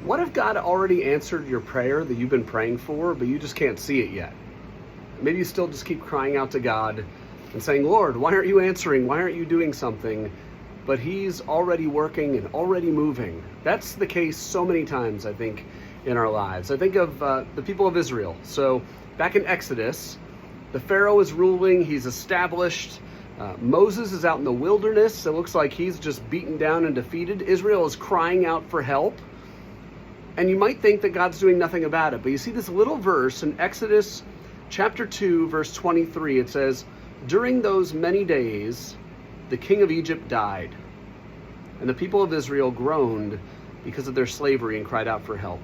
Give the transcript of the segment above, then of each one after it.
What if God already answered your prayer that you've been praying for, but you just can't see it yet? Maybe you still just keep crying out to God and saying, Lord, why aren't you answering? Why aren't you doing something? But he's already working and already moving. That's the case so many times, I think, in our lives. I think of the people of Israel. So back in Exodus, the Pharaoh is ruling, he's established. Moses is out in the wilderness. It looks like he's just beaten down and defeated. Israel is crying out for help. And you might think that God's doing nothing about it. But you see this little verse in Exodus chapter 2, verse 23. It says, during those many days, the king of Egypt died. And the people of Israel groaned because of their slavery and cried out for help.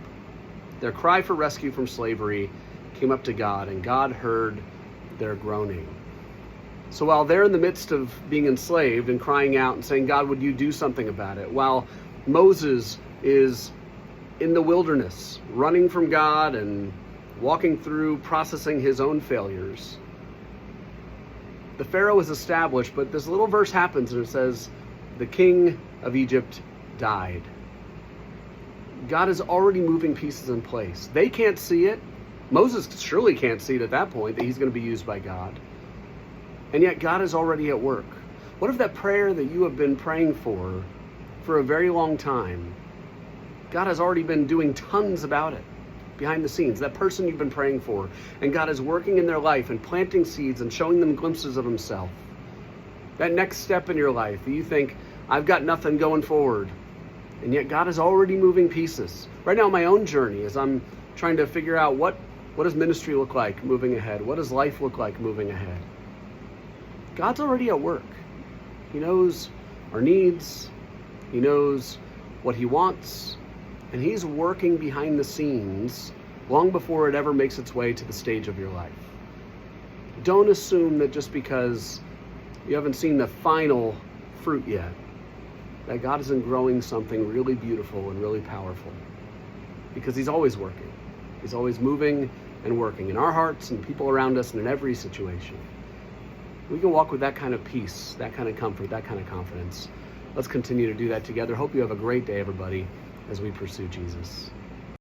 Their cry for rescue from slavery came up to God, and God heard their groaning. So while they're in the midst of being enslaved and crying out and saying, God, would you do something about it? While Moses is in the wilderness, running from God and walking through processing his own failures, the Pharaoh is established, but this little verse happens and it says, the king of Egypt died. God is already moving pieces in place. They can't see it. Moses surely can't see it at that point that he's going to be used by God. And yet God is already at work. What if that prayer that you have been praying for a very long time, God has already been doing tons about it behind the scenes, that person you've been praying for, and God is working in their life and planting seeds and showing them glimpses of himself. That next step in your life that you think, I've got nothing going forward, and yet God is already moving pieces. Right now, my own journey, as I'm trying to figure out what does ministry look like moving ahead? What does life look like moving ahead? God's already at work. He knows our needs. He knows what he wants. And he's working behind the scenes long before it ever makes its way to the stage of your life. Don't assume that just because you haven't seen the final fruit yet, that God isn't growing something really beautiful and really powerful. Because he's always working. He's always moving and working in our hearts and people around us and in every situation. We can walk with that kind of peace, that kind of comfort, that kind of confidence. Let's continue to do that together. Hope you have a great day, everybody, as we pursue Jesus.